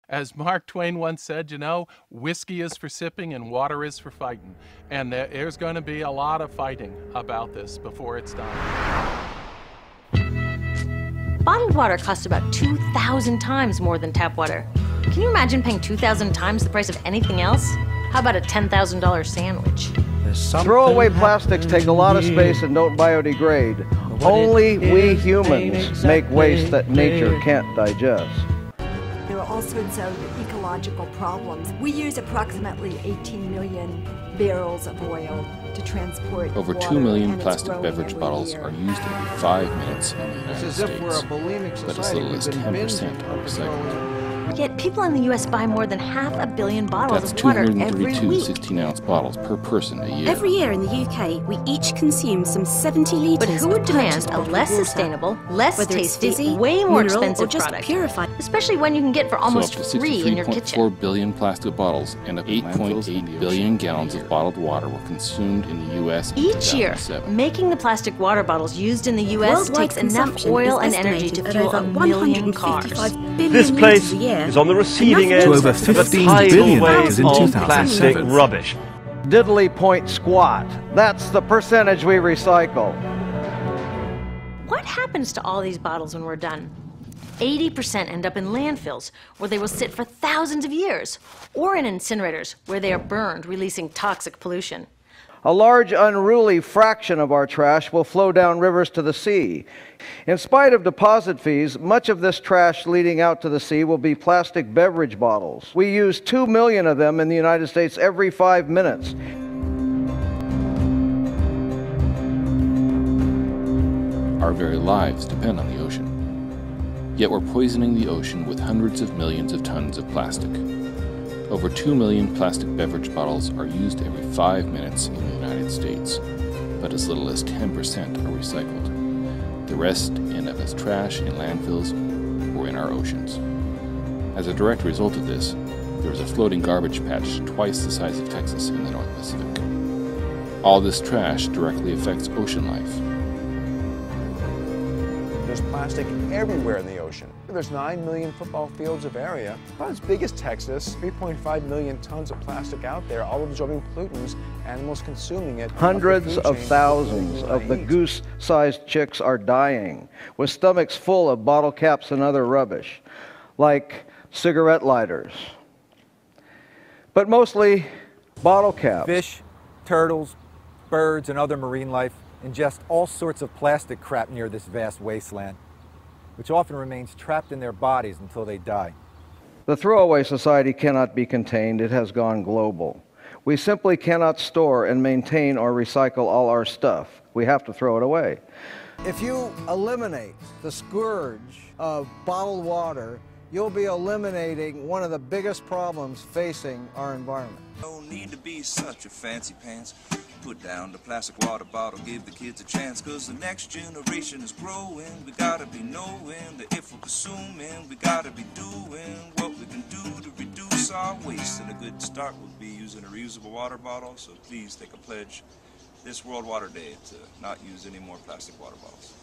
As Mark Twain once said, you know, whiskey is for sipping and water is for fighting. And there's going to be a lot of fighting about this before it's done. Bottled water costs about 2,000 times more than tap water. Can you imagine paying 2,000 times the price of anything else? How about a $10,000 sandwich? Throwaway plastics take a lot of space and don't biodegrade. Only we humans make waste that nature can't digest. There are all sorts of ecological problems. We use approximately 18 million barrels of oil to transport Over 2 million plastic beverage bottles are used every 5 minutes in the United States, but as little as 10% are recycled. Yet people in the U.S. buy more than 500 million bottles That's of water every 232 week. 16-ounce bottles per person a year. Every year in the UK, we each consume some 70 litres But who would of demand purchased a bottled less water, sustainable, less whether it's tasty, fizzy, way more mineral, expensive or just product? purified? Especially one you can get for almost So up to free in your kitchen. 63.4 billion plastic bottles and 8.8 billion gallons of bottled water were consumed in the U.S. in Each year, 2007. making the plastic water bottles used in the U.S. Worldwide takes enough consumption oil is and energy to estimated fuel at a over million cars. 155 billion This place litres a year. is on the receiving Enough end To over of a 15 tidal billion wave litres in of 2007. plastic rubbish. Diddly point squat. That's the percentage we recycle. What happens to all these bottles when we're done? 80% end up in landfills, where they will sit for thousands of years, or in incinerators, where they are burned, releasing toxic pollution. A large unruly fraction of our trash will flow down rivers to the sea. In spite of deposit fees, much of this trash leading out to the sea will be plastic beverage bottles. We use 2 million of them in the United States every 5 minutes. Our very lives depend on the ocean. Yet we're poisoning the ocean with hundreds of millions of tons of plastic. Over 2 million plastic beverage bottles are used every 5 minutes in the United States, but as little as 10% are recycled. The rest end up as trash in landfills or in our oceans. As a direct result of this, there is a floating garbage patch twice the size of Texas in the North Pacific. All this trash directly affects ocean life. There's plastic everywhere in the ocean. There's 9 million football fields of area, about as big as Texas, 3.5 million tons of plastic out there, all absorbing pollutants, animals consuming it. Hundreds of thousands of the goose-sized chicks are dying, with stomachs full of bottle caps and other rubbish, like cigarette lighters. But mostly bottle caps. Fish, turtles, birds, and other marine life ingest all sorts of plastic crap near this vast wasteland, which often remains trapped in their bodies until they die. The throwaway society cannot be contained. It has gone global. We simply cannot store and maintain or recycle all our stuff. We have to throw it away. If you eliminate the scourge of bottled water, you'll be eliminating one of the biggest problems facing our environment. No need to be such a fancy pants. Put down the plastic water bottle, give the kids a chance, cause the next generation is growing. We gotta be knowing that if we're consuming, we gotta be doing what we can do to reduce our waste. And a good start would be using a reusable water bottle, so please take a pledge this World Water Day to not use any more plastic water bottles.